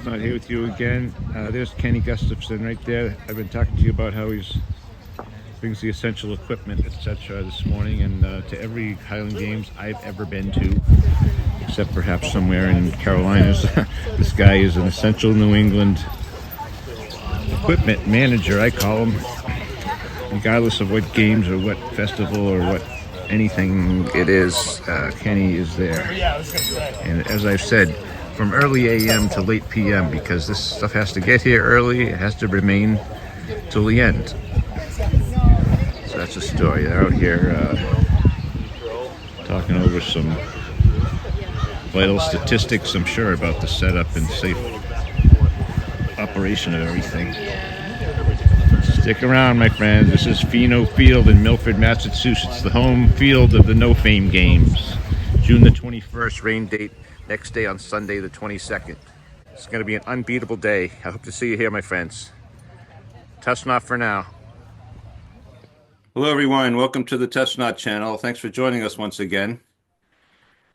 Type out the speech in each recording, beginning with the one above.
Not here with you again. There's Kenny Gustavson right there. I've been talking to you about how he's brings the essential equipment, etc. this morning, and to every Highland Games I've ever been to, except perhaps somewhere in Carolinas. This guy is an essential New England equipment manager, I call him, regardless of what games or what festival or what anything it is. Kenny is there, and as I've said, from early AM to late PM, because this stuff has to get here early, it has to remain till the end. So that's a story. They're out here talking over some vital statistics, I'm sure, about the setup and safe operation of everything. Stick around, my friends. This is Pheno Field in Milford, Massachusetts, the home field of the No Fame Games. June the 21st, rain date. Next day on Sunday the 22nd. It's going to be an unbeatable day. I hope to see you here, my friends. Test Not for now. Hello, everyone. Welcome to the Test Not channel. Thanks for joining us once again.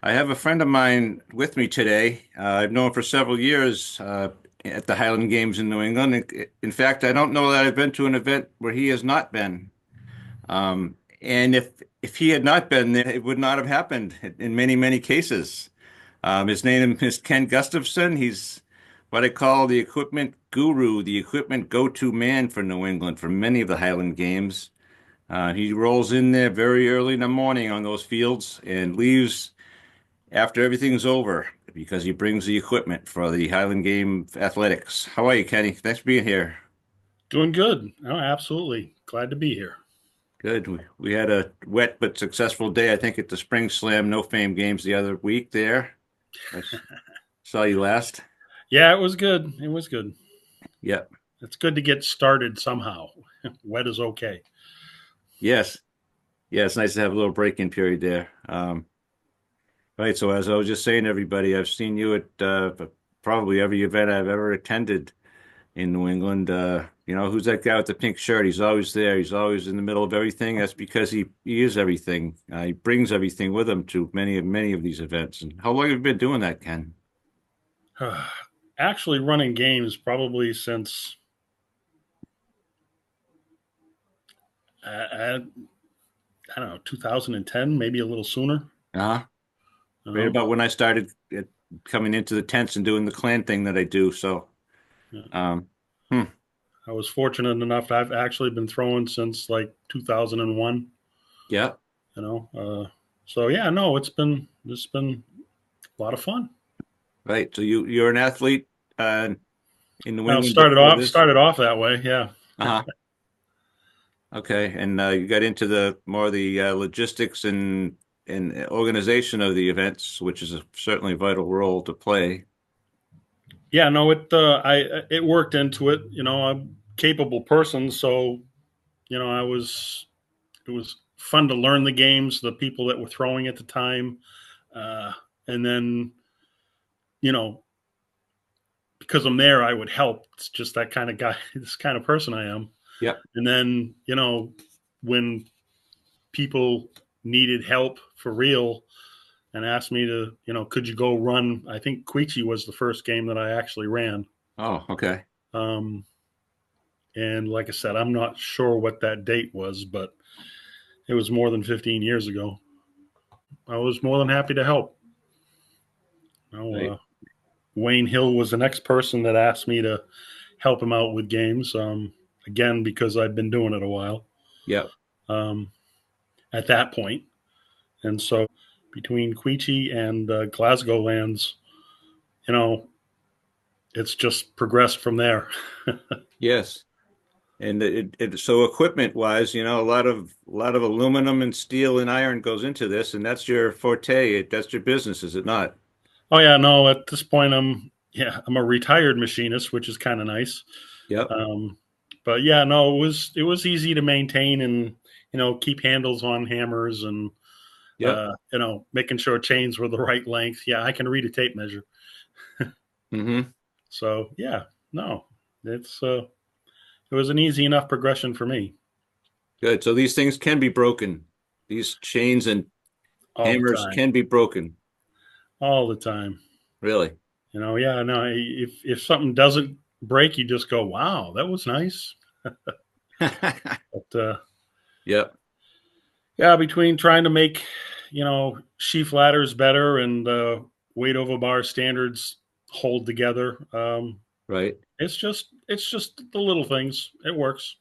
I have a friend of mine with me today. I've known him for several years at the Highland Games in New England. In fact, I don't know that I've been to an event where he has not been. And if he had not been there, it would not have happened in many, many cases. His name is Ken Gustavson. He's what I call the equipment guru, the equipment go-to man for New England for many of the Highland Games. He rolls in there very early in the morning on those fields and leaves after everything's over because he brings the equipment for the Highland Game athletics. How are you, Kenny? Thanks for being here. Doing good. Oh, absolutely. Glad to be here. Good. We had a wet but successful day, I think, at the Spring Slam No Fame Games the other week there. I saw you last. Yeah, it was good. It was good. Yep. It's good to get started somehow. Wet is okay. Yes. Yeah, it's nice to have a little break-in period there. Right, so as I was just saying to everybody, I've seen you at probably every event I've ever attended in New England. Who's that guy with the pink shirt? He's always there. He's always in the middle of everything. That's because he is everything. He brings everything with him to many of these events. And how long have you been doing that, Ken? Actually, running games probably since I don't know, 2010, maybe a little sooner. Right about when I started coming into the tents and doing the clan thing that I do. So, I was fortunate enough. I've actually been throwing since like 2001. Yeah. So yeah, no, it's been a lot of fun. Right. So you're an athlete in New England. Started off that way. Yeah. Okay. And you got into the logistics and organization of the events, which is certainly a vital role to play. Yeah, no, it worked into it. I'm a capable person, so it was fun to learn the games, the people that were throwing at the time, and then because I'm there, I would help. It's just that kind of guy, this kind of person I am. Yeah. And then when people needed help for real and asked me to, could you go run? I think Queechee was the first game that I actually ran. Oh, okay. And like I said, I'm not sure what that date was, but it was more than 15 years ago. I was more than happy to help. Right. Wayne Hill was the next person that asked me to help him out with games. Again, because I've been doing it a while. Yeah. At that point. And so between Queechee and Glasgow lands, it's just progressed from there. Yes. And so equipment wise, a lot of aluminum and steel and iron goes into this, and that's your forte. That's your business, is it not? Oh yeah, no. At this point, I'm a retired machinist, which is kind of nice. Yep. Um, but yeah, no, it was easy to maintain and keep handles on hammers and Yep. making sure chains were the right length. Yeah, I can read a tape measure. Mm-hmm. So yeah, no, it was an easy enough progression for me Good. So these things can be broken. These chains and all the hammers time, can be broken. all the time. Really. Yeah, no. If something doesn't break, you just go, "Wow, that was nice." But Yep. yeah, between trying to make sheaf ladders better and weight over bar standards hold together, Right. it's just the little things. It works.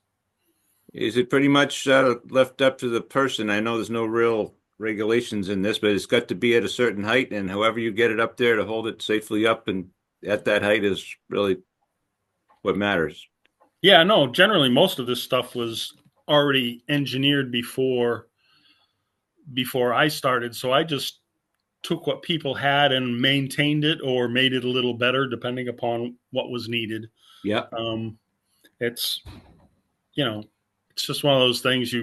Is it pretty much left up to the person? I know there's no real regulations in this, but it's got to be at a certain height, and however you get it up there to hold it safely up and at that height is really what matters. Yeah, no. Generally, most of this stuff was already engineered before I started, so I just took what people had and maintained it or made it a little better depending upon what was needed. Yep. Um, it's you know, it's just one of those things.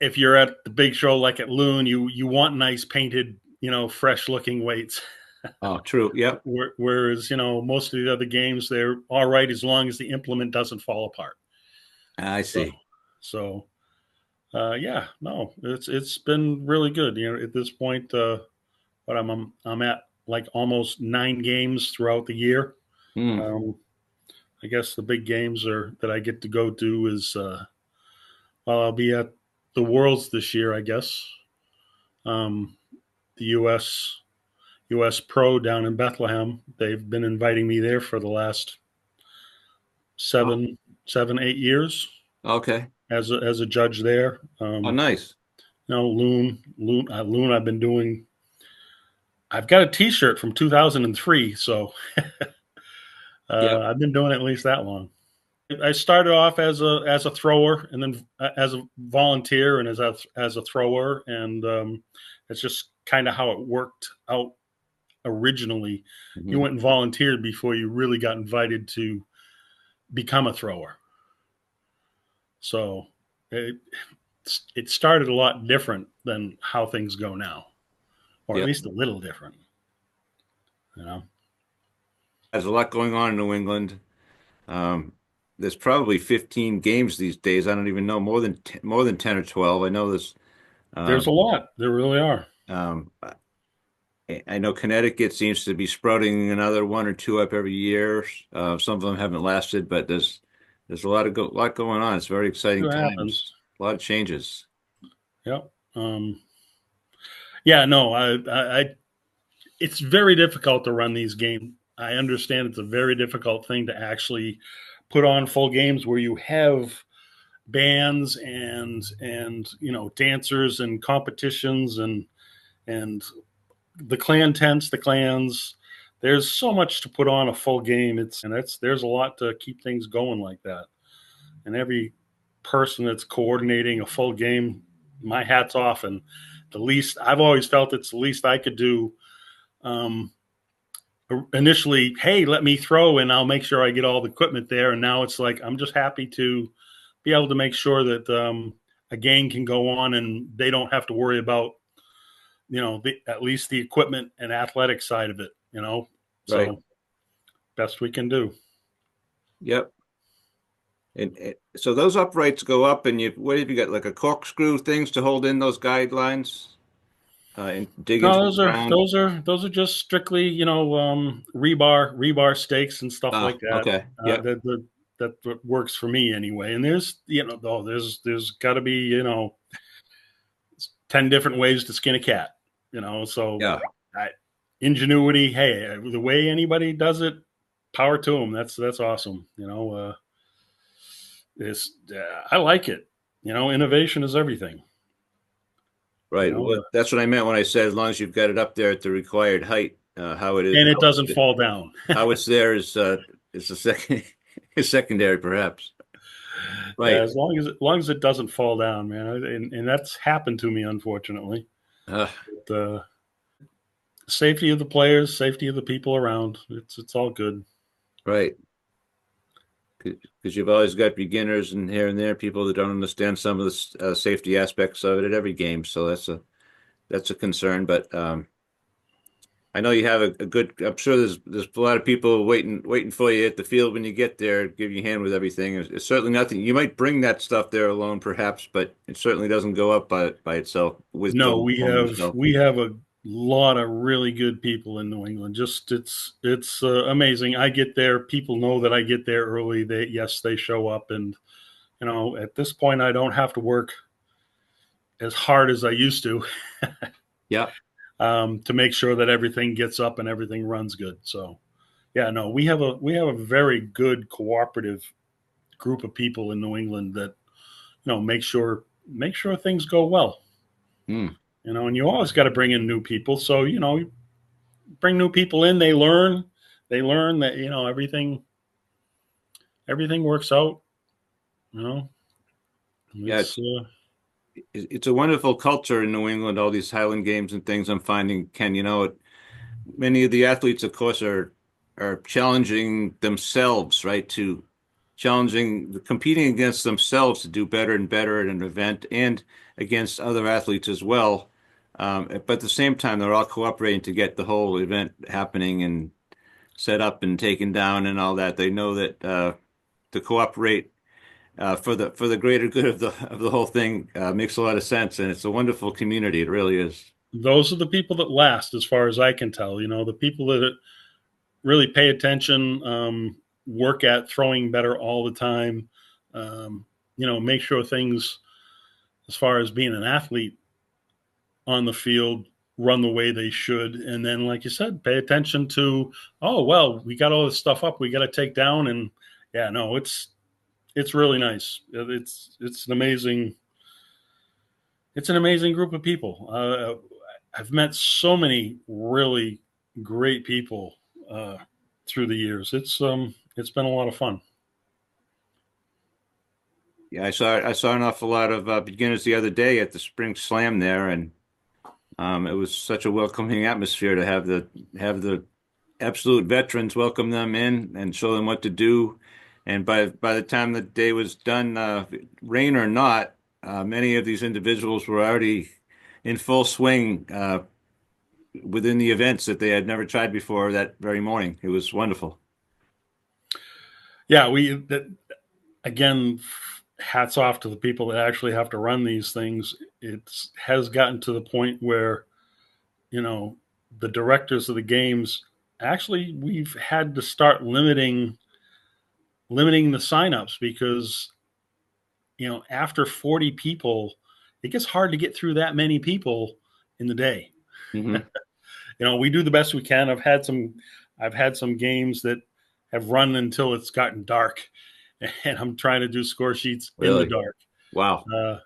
If you're at the big show like at Loon, you want nice painted, fresh looking weights. Oh, true. Yep. Whereas most of the other games, they're all right as long as the implement doesn't fall apart. I So see. so yeah, no, it's been really good. At this point, but I'm at like almost 9 games throughout the year. Hmm. Um, I guess the big games are that I get to go to is well, I'll be at the Worlds this year, I guess. Um, the U.S. Pro down in Bethlehem. They've been inviting me there for the last Oh, 7, 8 years okay. as a judge there. Oh, nice. Loon. I've been doing. I've got a T-shirt from 2003, so Yep. I've been doing it at least that long. I started off as a thrower, and then as a volunteer, and as a thrower, and it's just kind of how it worked out originally. You Hmm. went and volunteered before you really got invited to become a thrower. So it it started a lot different than how things go now, or at Yep. least a little different. You know, There's a lot going on in New England. Um, there's probably 15 games these days. I don't even know more than 10 or 12. I know this. there's a Um, lot. There really are. um, I know Connecticut seems to be sprouting another one or two up every year. Some of them haven't lasted, but there's a lot going on. It's very See exciting what happens. times. A lot of changes. Yep. Yeah. No. It's very difficult to run these games. I understand it's a very difficult thing to actually put on full games where you have bands and dancers and competitions and the clan tents, the clans. There's so much to put on a full game. There's a lot to keep things going like that. And every person that's coordinating a full game, my hat's off. And the least I've always felt it's the least I could do. Um, Initially, hey, let me throw and I'll make sure I get all the equipment there. And now it's like I'm just happy to be able to make sure that a game can go on and they don't have to worry about at least the equipment and athletic side of it. Right. So best we can do. Yep. And so those uprights go up, and what have you got? Like a corkscrew things to hold in those guidelines, and dig No, into the those are ground. those are those are just strictly rebar stakes and stuff Ah, like that. okay. Yep. That what works for me anyway. And there's got to be 10 different ways to skin a cat. So Yeah. I, ingenuity. Hey, the way anybody does it, power to them. That's awesome. I like it. Innovation is everything. You Right. know, That's what I meant when I said as long as you've got it up there at the required height. how it is, And it doesn't fall down. how it's there is a second is secondary, perhaps. Yeah, Right. as long as it doesn't fall down, man. And that's happened to me, unfortunately. Uh, But, safety of the players, safety of the people around. It's all good. right. Because you've always got beginners and here and there people that don't understand some of the safety aspects of it at every game. So that's a concern. But I know you have a good. I'm sure there's a lot of people waiting for you at the field when you get there, give you a hand with everything. It's certainly nothing. You might bring that stuff there alone, perhaps, but it certainly doesn't go up by itself with No, going home yourself. we have a lot of really good people in New England. Just it's amazing. I get there, people know that I get there early. They show up, and at this point I don't have to work as hard as I used to Yeah. to make sure that everything gets up and everything runs good. So yeah, no, we have a very good cooperative group of people in New England that make sure things go well. Hmm. And you always got to bring in new people. So bring new people in, they learn that everything works out. You know, Yeah. it's It's a wonderful culture in New England. All these Highland games and things. I'm finding, Ken. Many of the athletes, of course, are challenging themselves, right? To competing against themselves to do better and better at an event, and against other athletes as well. But at the same time, they're all cooperating to get the whole event happening and set up and taken down and all that. They know that to cooperate for the greater good of the whole thing makes a lot of sense, and it's a wonderful community. It really is. those are the people that last, as far as I can tell. The people that really pay attention, work at throwing better all the time. Make sure things, as far as being an athlete on the field, run the way they should. And then, like you said, pay attention to, oh, well, we got all this stuff up we got to take down. And yeah, no, it's really nice. It's an amazing group of people. I've met so many really great people through the years. It's been a lot of fun. Yeah, I saw an awful lot of beginners the other day at the Spring Slam there, and it was such a welcoming atmosphere to have the absolute veterans welcome them in and show them what to do. And by the time the day was done, rain or not, many of these individuals were already in full swing within the events that they had never tried before that very morning. It was wonderful. Yeah, again, hats off to the people that actually have to run these things. It has gotten to the point where you know the directors of the games, actually, we've had to start limiting the signups because after 40 people, it gets hard to get through that many people in the day. Hmm. We do the best we can. I've had some games that have run until it's gotten dark, and I'm trying to do score sheets in the Really? dark. Wow. Uh,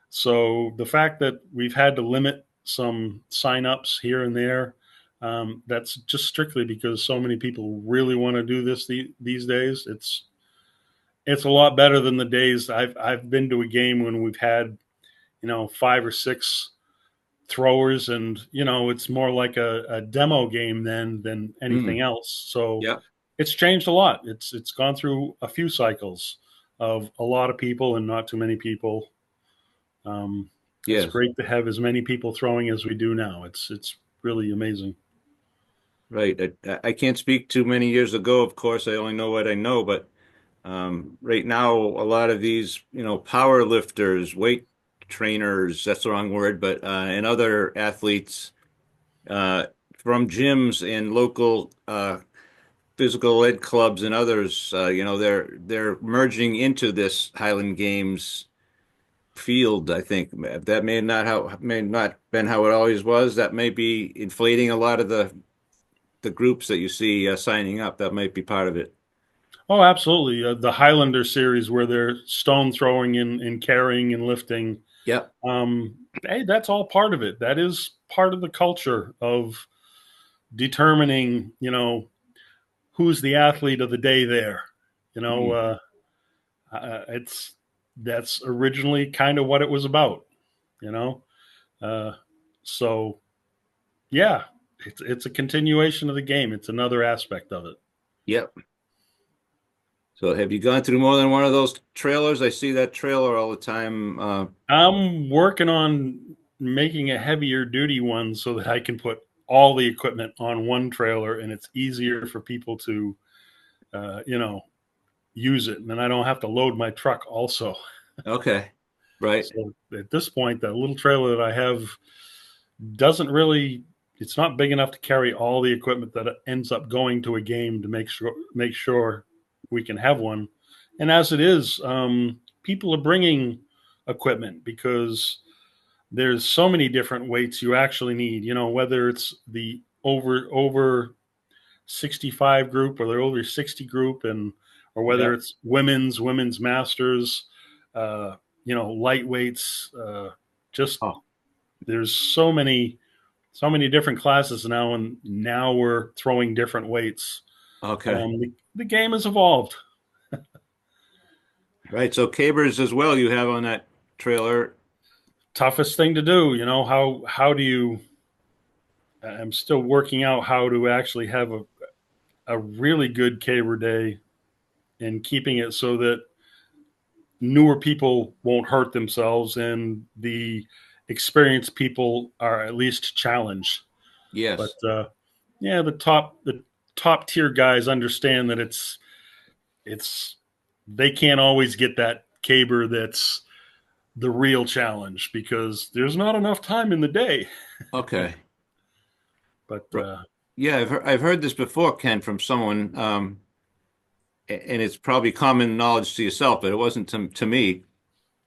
so the fact that we've had to limit some signups here and there, that's just strictly because so many people really want to do this these days. It's a lot better than the days I've been to a game when we've had 5 or 6 throwers, and it's more like a demo game than anything Mm. else. So Yeah. it's changed a lot. It's gone through a few cycles of a lot of people and not too many people. It's Yes. great to have as many people throwing as we do now. It's really amazing. Right. I can't speak too many years ago, of course. I only know what I know, but right now, a lot of these, power lifters, weight trainers, that's the wrong word, but and other athletes uh, from gyms and local physical ed clubs and others, they're merging into this Highland Games field. I think that may not been how it always was. That may be inflating a lot of the groups that you see signing up. That might be part of it. Oh, absolutely. The Highlander series where they're stone throwing and carrying and lifting. Yep. Hey, that's all part of it. That is part of the culture of determining, who's the athlete of the day there. You know, Mm. it's that's originally kind of what it was about. You know, uh, so yeah, it's a continuation of the game. It's another aspect of it. Yep. So have you gone through more than one of those trailers? I see that trailer all the time. I'm working on making a heavier duty one so that I can put all the equipment on one trailer and it's easier for people to, uh, you know, use it. And then I don't have to load my truck also. Okay. Right. So at this point, that little trailer that I have doesn't really, it's not big enough to carry all the equipment that ends up going to a game to make sure we can have one. And as it is, people are bringing equipment because there's so many different weights you actually need. Whether it's the over 65 group or the over 60 group, and or whether Yep. it's women's masters, uh, lightweights. Just Oh, there's so many different classes now, and now we're throwing different weights. okay. The game has evolved. Right. So cabers as well you have on that trailer. Toughest thing to do. How do you? I'm still working out how to actually have a really good caber day and keeping it so that newer people won't hurt themselves and the experienced people are at least challenged. But Yes. yeah, the top tier guys understand that it's they can't always get that caber that's the real challenge because there's not enough time in the day. Okay. But Yeah, I've heard this before, Ken, from someone, and it's probably common knowledge to yourself, but it wasn't to me,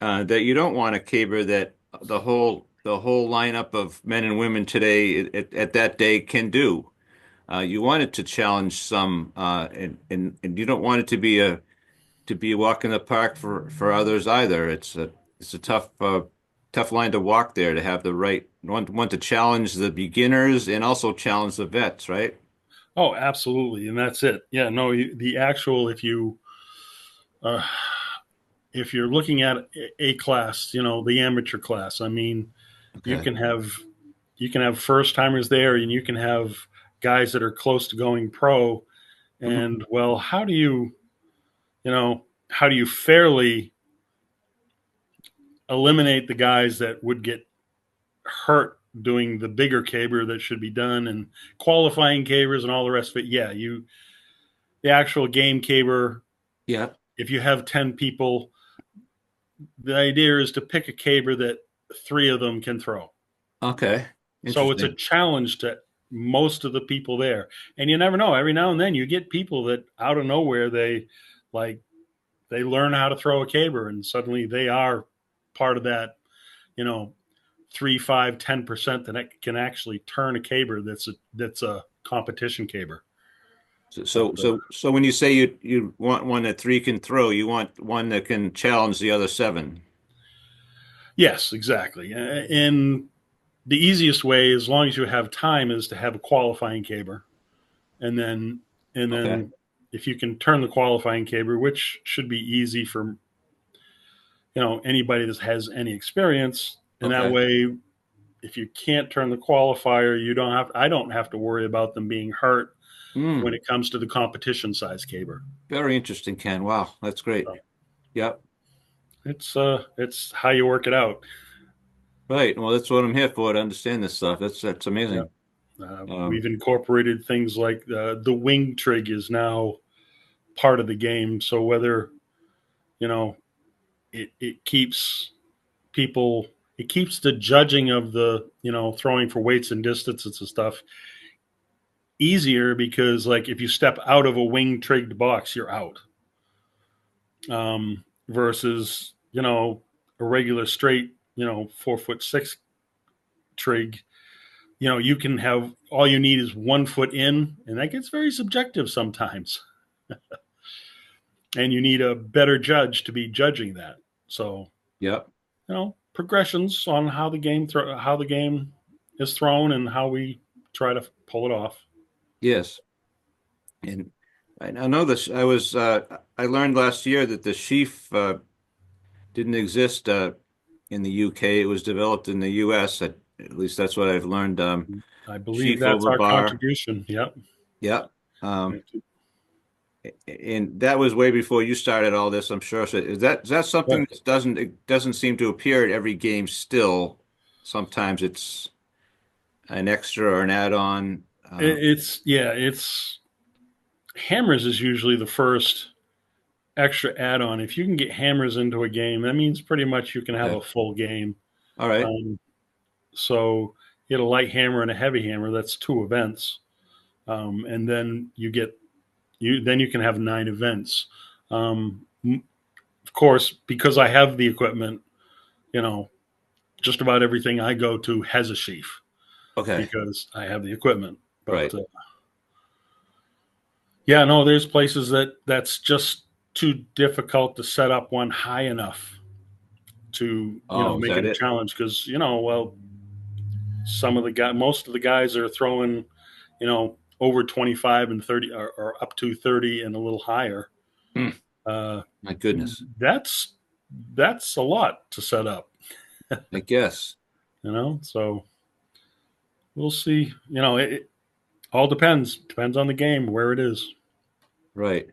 that you don't want a caber that the whole lineup of men and women today at that day can do. You want it to challenge some, and you don't want it to be a walk in the park for others either. It's a tough line to walk there to have the right one to challenge the beginners and also challenge the vets, right? oh, absolutely, and that's it. Yeah, no, the actual uh, if you're looking at a class, the amateur class. I mean, you Okay. can have first timers there, and you can have guys that are close to going pro. Mhm. And well, how do you fairly eliminate the guys that would get hurt doing the bigger caber that should be done and qualifying cabers and all the rest of it? Yeah, the actual game caber. Yeah. If you have 10 people, the idea is to pick a caber that three of them can throw. Okay. So it's a Interesting. challenge to most of the people there. And you never know. Every now and then you get people that out of nowhere like they learn how to throw a caber and suddenly they are part of that, you know, 3, 5, 10% that can actually turn a caber that's a competition caber. So But so so so when you say you want one that three can throw, you want one that can challenge the other seven. yes, exactly. And the easiest way, as long as you have time, is to have a qualifying caber, and then and Okay. then if you can turn the qualifying caber, which should be easy for anybody that has any experience, and that Okay. way, if you can't turn the qualifier, I don't have to worry about them being hurt when Hmm. it comes to the competition size caber. Very interesting, Ken. Wow, that's great. So Yep. it's how you work it out. Right. Well, that's what I'm here for, to understand this stuff. That's Yeah. amazing. We've Um, incorporated things like the wing trig is now part of the game. So whether you know it keeps people, it keeps the judging of the throwing for weights and distances and stuff easier because like if you step out of a wing trigged box, you're out. Versus a regular straight 4'6" trig. You can have all you need is 1 foot in, and that gets very subjective sometimes. And you need a better judge to be judging that. So yep. progressions on how the game is thrown and how we try to pull it off. Yes. And I know this. I learned last year that the sheaf didn't exist in the UK. It was developed in the US. At least that's what I've learned. I believe Sheaf that's over our bar. contribution. Yep. Yeah. Um, and that was way before you started all this, I'm sure. So is that something But that it doesn't seem to appear at every game still? Sometimes it's an extra or an add-on. it's hammers is usually the first extra add-on. If you can get hammers into a game, that means pretty much you can have Okay. a full game. All right. Um, so you get a light hammer and a heavy hammer. That's two events, and then you can have 9 events. Um, of course, because I have the equipment, you know, just about everything I go to has a sheaf Okay. because I have the equipment. But Right. yeah, no, there's places that's just too difficult to set up one high enough to Oh, is make it that a it? challenge because well, most of the guys are throwing over 25 and 30 or up to 30 and a little higher. Hmm. uh, My goodness. that's that's a lot to set up. I guess. So we'll see. It all depends on the game where it is. Right.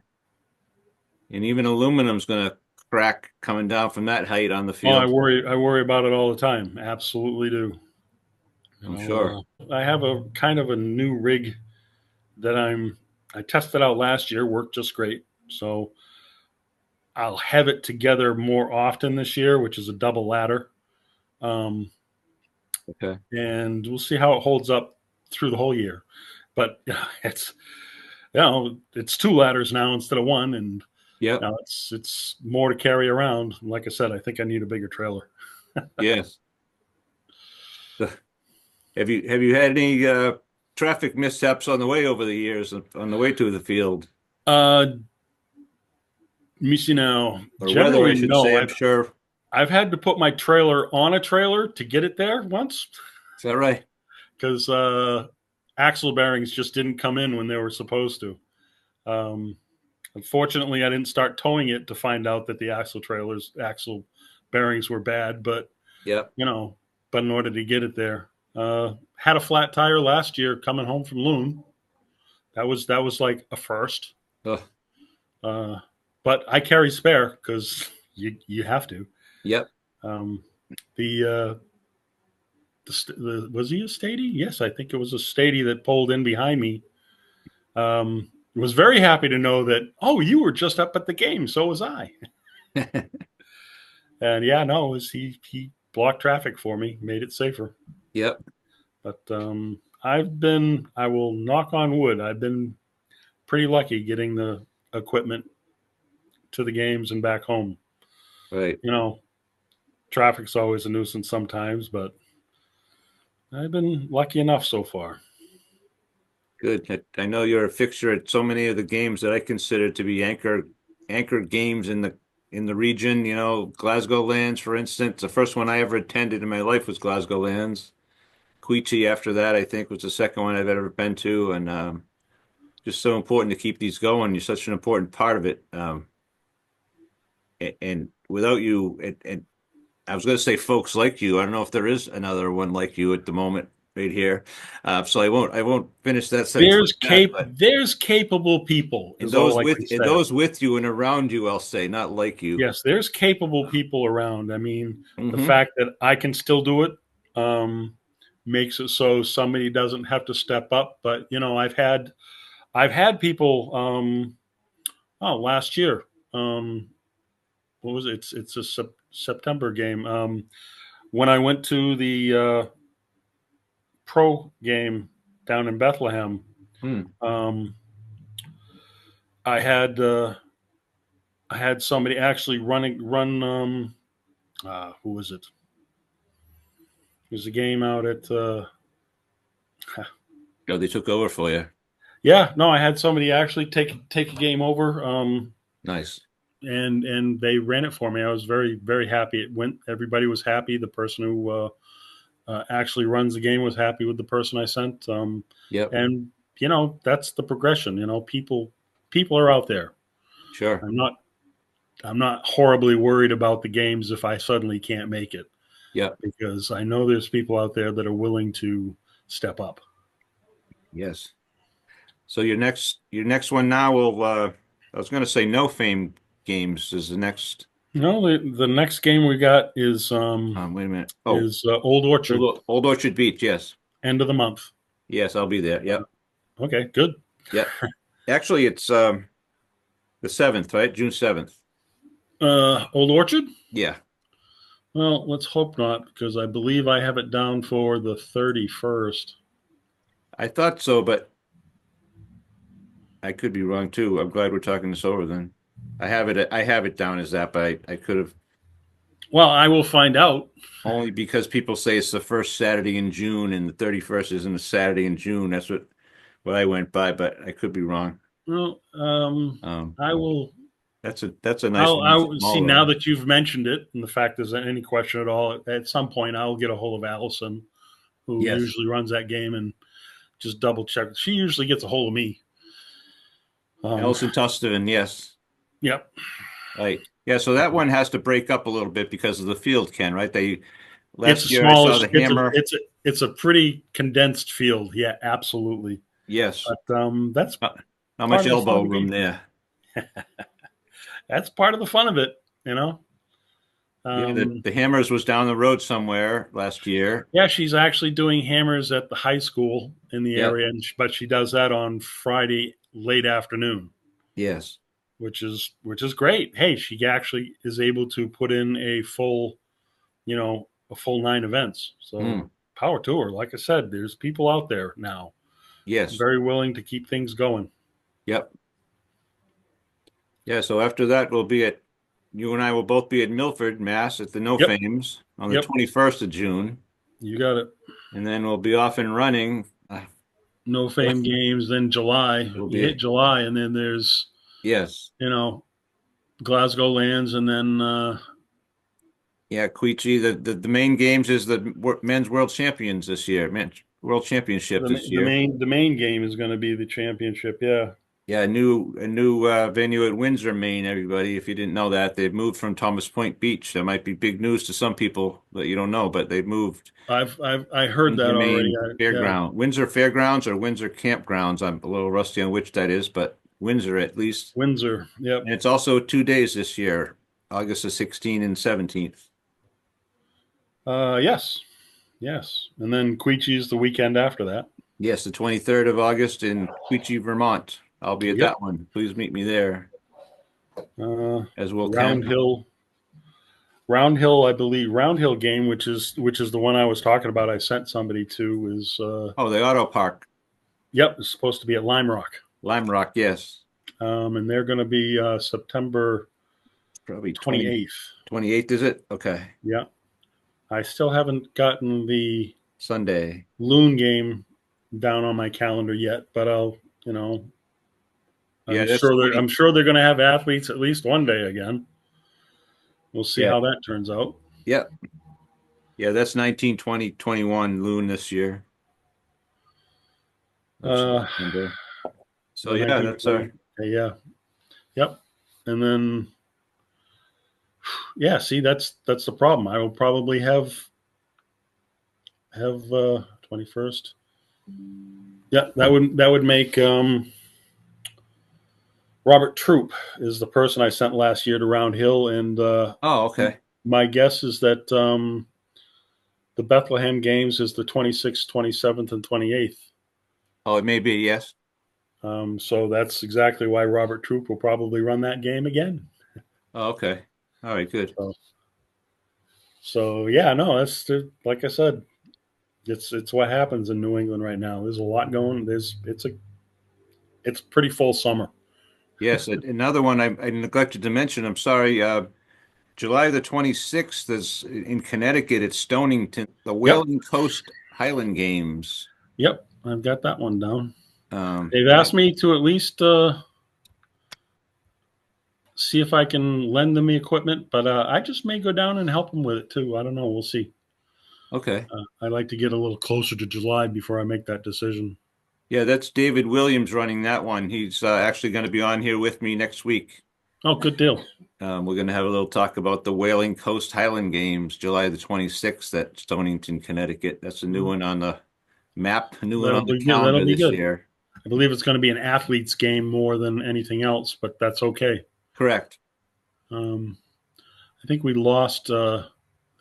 And even aluminum's going to crack coming down from that height on the Oh, i field, worry i worry about it all the time, absolutely do. I'm sure. I have a kind of a new rig that I tested out last year, worked just great. So I'll have it together more often this year, which is a double ladder. Um, Okay. and we'll see how it holds up through the whole year. But it's it's 2 ladders now instead of one, and Yep. now it's more to carry around. Like I said, I think I need a bigger trailer. Yes. Have you had any traffic mishaps on the way over the years on the way to the field Uh, Let me see now. or weather, I Generally, should no. say? I'm I've sure. I've had to put my trailer on a trailer to get it there once Is that right? because axle bearings just didn't come in when they were supposed to. Um, Unfortunately, I didn't start towing it to find out that the axle bearings were bad. But Yep. you know, but in order to get it there, had a flat tire last year coming home from Loon. That was like a first. Oh, Uh, but I carry spare because you have to. yep. Um, the was he a Stady? Yes, I think it was a Stady that pulled in behind me. Was very happy to know that. Oh, you were just up at the game, so was I. And yeah, no, it was he blocked traffic for me, made it safer. Yep. But I will knock on wood. I've been pretty lucky getting the equipment to the games and back home. Right. You know, Traffic's always a nuisance sometimes, but I've been lucky enough so far. Good. I know you're a fixture at so many of the games that I consider to be anchor games in the region. Glasgow Lands, for instance. The first one I ever attended in my life was Glasgow Lands. Queechee after that, I think, was the second one I've ever been to, and just so important to keep these going. You're such an important part of it. And without you, and I was going to say folks like you. I don't know if there is another one like you at the moment right here. So I won't finish that sentence like that. But There's capable people and is all those I with can and say. those with you and around you, I'll say, not like you. Yes, there's capable people around. I mean, the Hmm. fact that I can still do it um, makes it so somebody doesn't have to step up. But I've had people. Last year, what was it? It's a September game. When I went to the pro game down in Bethlehem, Hmm. um, I had somebody actually run. Who was it? It was a game out at. Oh, they took over for you. Yeah, no, I had somebody actually take a game over, Nice. and they ran it for me. I was very very happy. It went. Everybody was happy. The person who actually runs the game was happy with the person I sent. Yep. And that's the progression. People are out there. Sure. I'm not horribly worried about the games if I suddenly can't make it, Yeah. because I know there's people out there that are willing to step up. Yes. So your next one now will I was going to say no fame games is the next. The next game we got is Wait a minute. Oh, Old Orchard, Old Orchard Beach. Yes. end of the month. Yes, I'll be there. Yep. Okay, good. Yep. Actually, it's the 7th, right? June 7th. Old Orchard. Yeah. Well, let's hope not, because I believe I have it down for the 31st. I thought so, but I could be wrong too. I'm glad we're talking this over then. I have it down as that, but I could have Well, I will find out. only because people say it's the first Saturday in June and the 31st isn't a Saturday in June. That's what I went by, but I could be wrong. Well, Um, I will. that's a nice I'll see, mall now though. that you've mentioned it, and the fact there's any question at all. At some point, I'll get a hold of Allison, who Yes. usually runs that game, and just double check. She usually gets a hold of me. Ellison Tustovan, yes. Yep. Right. Yeah, so that one has to break up a little bit because of the field, Ken, right? It's a Last year I saw smallish. the Hammer. It's a pretty condensed field. Yeah, absolutely. Yes. But that's Not part much of the fun elbow of the room game. there. That's part of the fun of it, you know. Yeah, the Hammers was down the road somewhere last year. Yeah, she's actually doing hammers at the high school in the Yep. area, but she does that on Friday late afternoon, Yes. which is great. Hey, she actually is able to put in a full 9 events. So Mm. power to her. Like I said, there's people out there now Yes. very willing to keep things going. Yep. Yeah, so after that you and I will both be at Milford, Mass at the No Yep, Fames on the yep, 21st of June. you got it. And then we'll be off and running. No fame games. Then July, It'll you be hit July, and then there's yes. Glasgow lands, and then Yeah, Queechy. The main games is the men's world champions this year. Men's world championship the this the year. main game is going to be the championship. Yeah. Yeah, a new venue at Windsor, Maine. Everybody, if you didn't know that, they've moved from Thomas Point Beach. That might be big news to some people that you don't know, but they've moved I heard Windsor, that already. Maine Fairground, Windsor Fairgrounds or Windsor Campgrounds. I'm a little rusty on which that is, but Windsor at least. Windsor. Yep. And it's also 2 days this year, August the 16th and 17th. Yes. Yes. And then Queechy's the weekend after that. Yes, the 23rd of August in Queechy, Vermont. I'll be at Yep. that one. Please meet me there, as will Round Ken. Hill. I believe Round Hill game, which is the one I was talking about. I sent somebody to is Oh, the Auto Park, yep. It's supposed to be at Lime Rock, Lime Rock. Yes, and they're going to be September probably 28th. 28th, is it? Okay. Yeah. I still haven't gotten the Sunday. Loon game down on my calendar yet, but I'll, Yeah, I'm sure they're going to have athletes at least one day again. We'll see Yeah. how that turns out. Yep. Yeah, that's 19, 20, 21 Loon this year. Uh, So yeah, that's our. Yeah. Yep. And then, yeah. See, that's the problem. I will probably have 21st. Yeah, that would make Robert Troop is the person I sent last year to Round Hill, and Oh, okay. my guess is that the Bethlehem games is the 26th, 27th, and 28th. Oh, it may be, yes. So that's exactly why Robert Troop will probably run that game again. Oh, okay. All right, good. So yeah, no, that's like I said, it's what happens in New England right now. There's a lot going. It's pretty full summer. Yes, another one I neglected to mention. I'm sorry. July the 26th is in Connecticut at Stonington, the Whaling Coast Highland Games. Yep, I've got that one down. They've asked me to at least see if I can lend them the equipment, but I just may go down and help them with it too. I don't know. We'll see. Okay. I'd like to get a little closer to July before I make that decision. Yeah, that's David Williams running that one. He's actually going to be on here with me next week. Oh, good deal. We're going to have a little talk about the Whaling Coast Highland Games, July the 26th at Stonington, Connecticut. That's a new one on the map, a new one That'll on the be good. That'll calendar be this good. year. I believe it's going to be an athlete's game more than anything else, but that's okay. Correct. Um, I think we lost the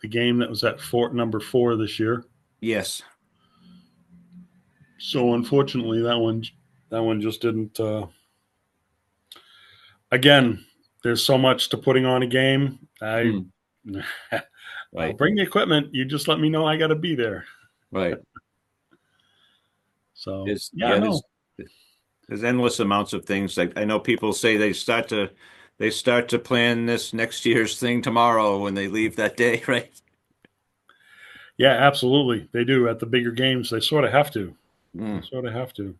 game that was at Fort number 4 this year. Yes. So unfortunately, that one just didn't. Again, there's so much to putting on a game. Mm, I'll right. bring the equipment. You just let me know I got to be there. Right. So There's yeah, yeah, no, there's endless amounts of things. Like I know people say they start to plan this next year's thing tomorrow when they leave that day, right? yeah, absolutely, they do at the bigger games. They sort of have to. They Mm, sort of have to.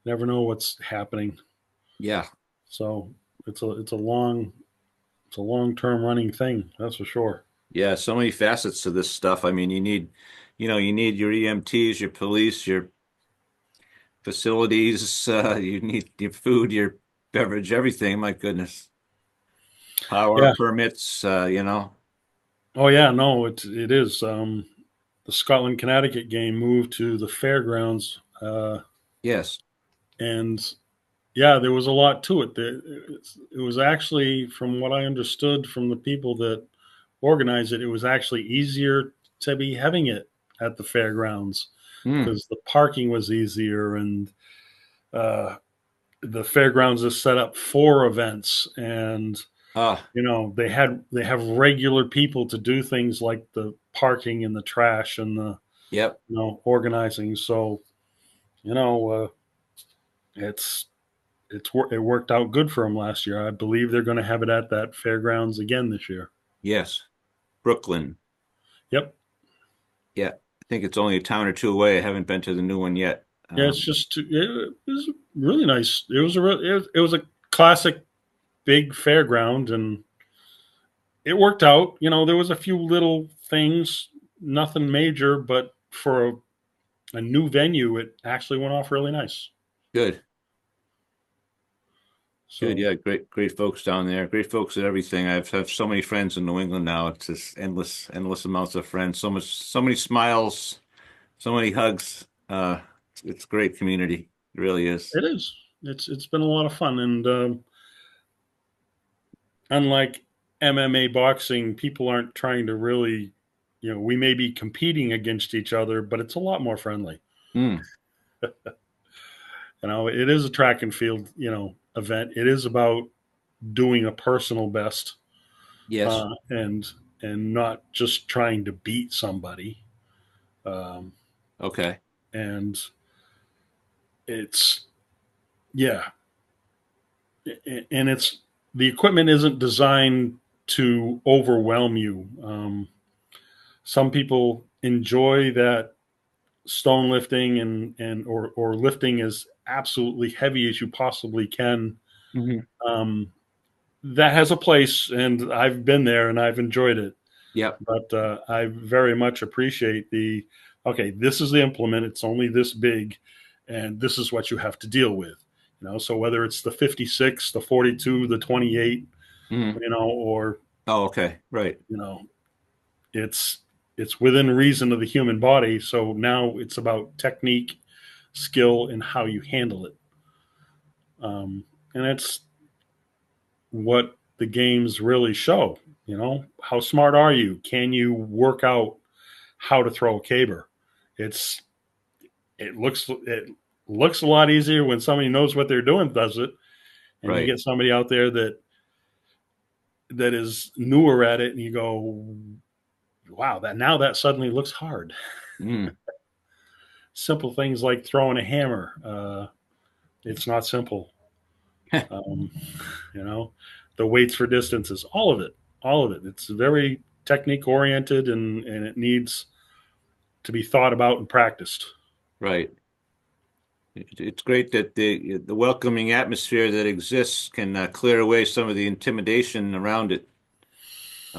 Never know what's happening. yeah. So it's a long term running thing. That's for sure. Yeah, so many facets to this stuff. I mean, you need your EMTs, your police, your facilities, you need your food, your beverage, everything. My goodness. Power Yeah. permits, Oh yeah. No, it is. The Scotland Connecticut game moved to the fairgrounds, Yes. and yeah, there was a lot to it. It was actually, from what I understood from the people that organized it, it was actually easier to be having it at the fairgrounds Mm. because the parking was easier, and uh, the fairgrounds is set up for events, and Ah, they have regular people to do things like the parking and the trash and the yep. organizing. So you know uh, it's it worked out good for them last year. I believe they're going to have it at that fairgrounds again this year. Yes. Brooklyn. Yep. Yeah. I think it's only a town or two away. I haven't been to the new one yet. Yeah, it was really nice. It was a classic big fairground, and it worked out. There was a few little things, nothing major, but for a new venue, it actually went off really nice. Good. Good. So Yeah. Great, great folks down there. Great folks at everything. Have so many friends in New England now. It's just endless, endless amounts of friends. So many smiles, so many hugs. It's a great community. It really is. it is. It's been a lot of fun, and unlike MMA boxing, people aren't trying to really. We may be competing against each other, but it's a lot more friendly. Mm. It is a track and field, event. It is about doing a personal best, Yes. and not just trying to beat somebody. Um, Okay. and it's yeah, and it's the equipment isn't designed to overwhelm you. Some people enjoy that stone lifting or lifting as absolutely heavy as you possibly can. Hmm. Um, that has a place, and I've been there and I've enjoyed it. Yep. But I very much appreciate okay, this is the implement. It's only this big, and this is what you have to deal with. So whether it's the 56, the 42, the 28, Hmm. or Oh, okay. Right. you know, it's it's within reason of the human body. So now it's about technique, skill, and how you handle it. And it's what the games really show. How smart are you? Can you work out how to throw a caber? It's it looks a lot easier when somebody knows what they're doing does it, and you Right. get somebody out there that is newer at it, and you go, wow, that suddenly looks hard. Mm. Simple things like throwing a hammer, it's not simple. Um, you know, the weights for distances, all of it. It's very technique oriented, and it needs to be thought about and practiced. Right. It's great that the welcoming atmosphere that exists can clear away some of the intimidation around it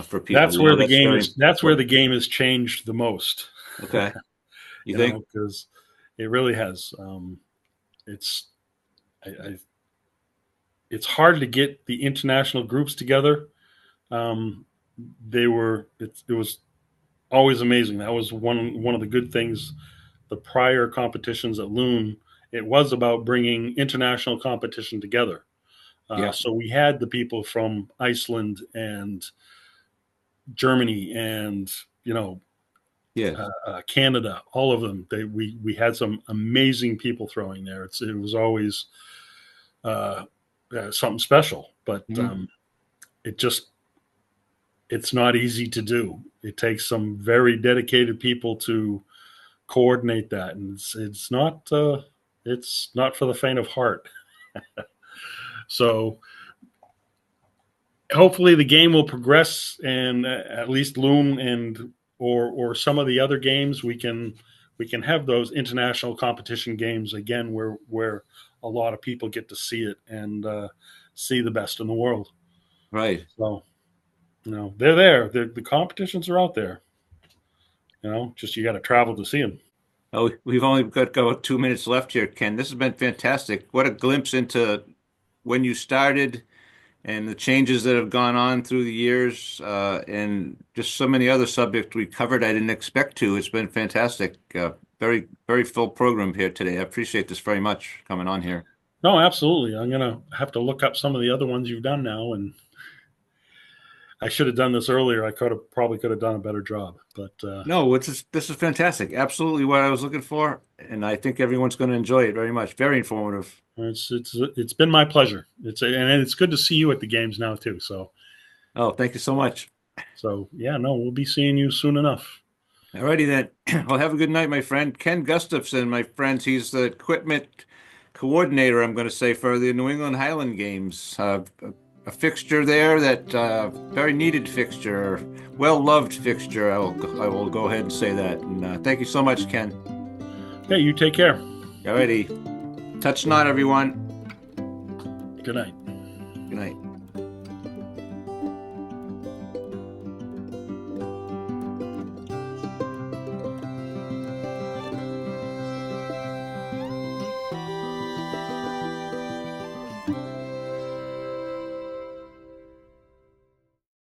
for people. That's very That's where the important. game has changed the most. Okay. You think? Because it really has. it's it's hard to get the international groups together. Um, it was always amazing. That was one of the good things. The prior competitions at Loon, it was about bringing international competition together. Yeah. So we had the people from Iceland and Germany and Yes. Canada, all of them. We had some amazing people throwing there. It was always uh, something special, but Mhm. it's not easy to do. It takes some very dedicated people to coordinate that, and it's not for the faint of heart. So hopefully the game will progress, and at least Loom and or some of the other games we can have those international competition games again where a lot of people get to see it and see the best in the world. Right. So they're there. The competitions are out there. Just you got to travel to see them. Oh, we've only got about 2 minutes left here, Ken. This has been fantastic. What a glimpse into when you started and the changes that have gone on through the years, and just so many other subjects we covered I didn't expect to. It's been fantastic. Very, very full program here today. I appreciate this very much coming on here. No, absolutely. I'm gonna have to look up some of the other ones you've done now, and I should have done this earlier. I could have done a better job, but No, this is fantastic. Absolutely what I was looking for, and I think everyone's going to enjoy it very much. Very informative. it's been my pleasure. And it's good to see you at the games now too. Oh, thank you so much. So yeah, no, we'll be seeing you soon enough. Alrighty then. Well, have a good night, my friend. Ken Gustavson, my friends. He's the equipment coordinator, I'm going to say, for the New England Highland Games. A fixture there that very needed fixture, well loved fixture. I will go ahead and say that. And thank you so much, Ken. Hey, you take care. Alrighty. Touch not, everyone. Good night. Good night.